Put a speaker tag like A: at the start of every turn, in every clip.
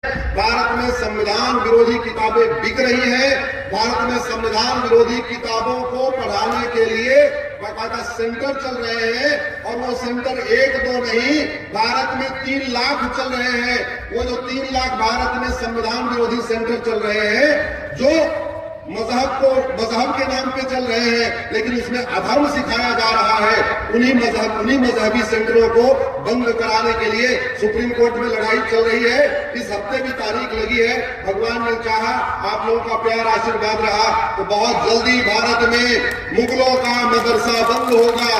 A: भारत में संविधान विरोधी किताबें बिक रही हैं। भारत में संविधान विरोधी किताबों को पढ़ाने के लिए बाकायदा सेंटर चल रहे हैं और वो सेंटर एक दो नहीं, भारत में 3 लाख चल रहे हैं। वो जो 3 लाख भारत में संविधान विरोधी सेंटर चल रहे हैं, जो मजहब के नाम पे चल रहे हैं, लेकिन इसमें अधर्म सिखाया जा रहा है। उन्हीं मजहबी सेंटरों को बंद कराने के लिए सुप्रीम कोर्ट में लड़ाई चल रही है। इस हफ्ते भी तारीख लगी है। भगवान ने चाहा, आप लोगों का प्यार आशीर्वाद रहा तो बहुत जल्दी भारत में मुगलों का मदरसा बंद होगा,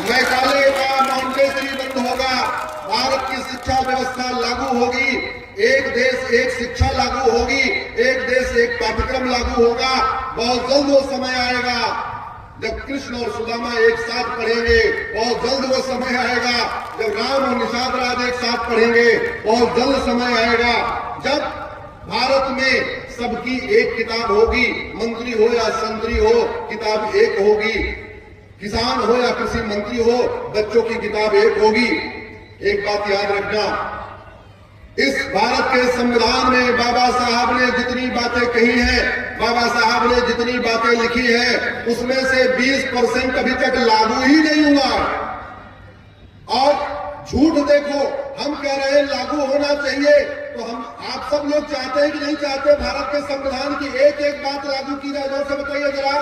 A: मैकाले का मॉन्टेसरी बंद होगा, भारत की शिक्षा व्यवस्था लागू होगी, एक देश एक शिक्षा लागू होगी, एक देश एक पाठ्यक्रम लागू होगा। बहुत जल्द वो समय आएगा जब कृष्ण और सुदामा एक साथ पढ़ेंगे। बहुत जल्द वो समय आएगा जब राम और निषाद राज एक साथ पढ़ेंगे। बहुत जल्द समय आएगा जब भारत में सबकी एक किताब होगी, मंत्री हो या संतरी हो किताब एक होगी, किसान हो या कृषि मंत्री हो बच्चों की किताब एक होगी। एक बात याद रखना, इस भारत के संविधान में बाबा साहब ने जितनी बातें कही हैं, बाबा साहब ने जितनी बातें लिखी हैं, उसमें से 20% अभी तक लागू ही नहीं हुआ। और झूठ देखो, हम कह रहे हैं लागू होना चाहिए, तो हम आप सब लोग चाहते हैं कि नहीं चाहते भारत के संविधान की एक एक बात लागू की जाए? जोर से बताइए जरा।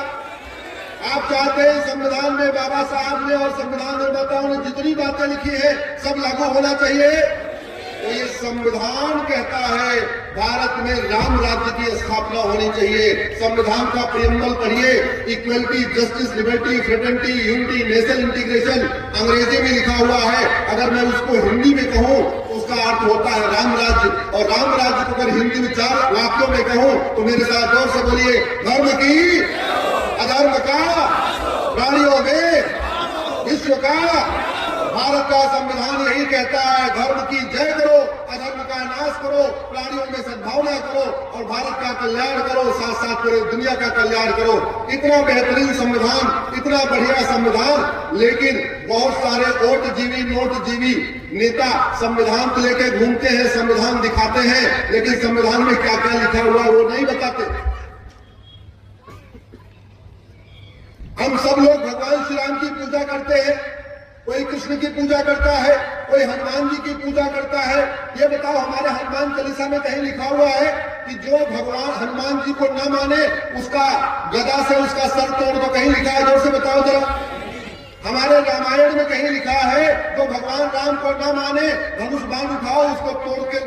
A: आप चाहते हैं संविधान में बाबा साहब ने और संविधान निर्माताओं ने जितनी बातें लिखी है सब लागू होना चाहिए? तो ये संविधान कहता है भारत में राम राज्य की स्थापना होनी चाहिए। संविधान का प्रियम्बल पढ़िए, equality, justice, liberty, fraternity, unity, national integration अंग्रेजी में लिखा हुआ है। अगर मैं उसको हिंदी में कहूं तो उसका अर्थ होता है राम राज्य। और राम राज्य को अगर हिंदी में 4 वाक्यों में कहूं तो मेरे साथ जोर से बोलिए, धर्म की, अधर्म का, प्राणियों में, विश्व का। भारत का संविधान यही कहता है, धर्म की जय करो, अधर्म का नाश करो, प्राणियों में सद्भावना करो और भारत का कल्याण करो, साथ साथ पूरे दुनिया का कल्याण करो। इतना बेहतरीन संविधान, इतना बढ़िया संविधान, लेकिन बहुत सारे ओट जीवी, नोट जीवी नेता संविधान को लेकर घूमते हैं, संविधान दिखाते हैं, लेकिन संविधान में क्या क्या लिखा हुआ है वो नहीं बताते। हम सब लोग भगवान श्री राम की पूजा करते हैं, कोई कृष्ण की पूजा करता है, कोई हनुमान जी की पूजा करता है। ये बताओ, हमारे हनुमान चालीसा में कहीं लिखा हुआ है कि जो भगवान हनुमान जी को न माने उसका गदा से उसका सर तोड़ दो? कहीं लिखा है? जोर से बताओ जरा। हमारे रामायण में कहीं लिखा है तो भगवान राम को न माने धनुष बाण उठाओ, उसको तोड़ के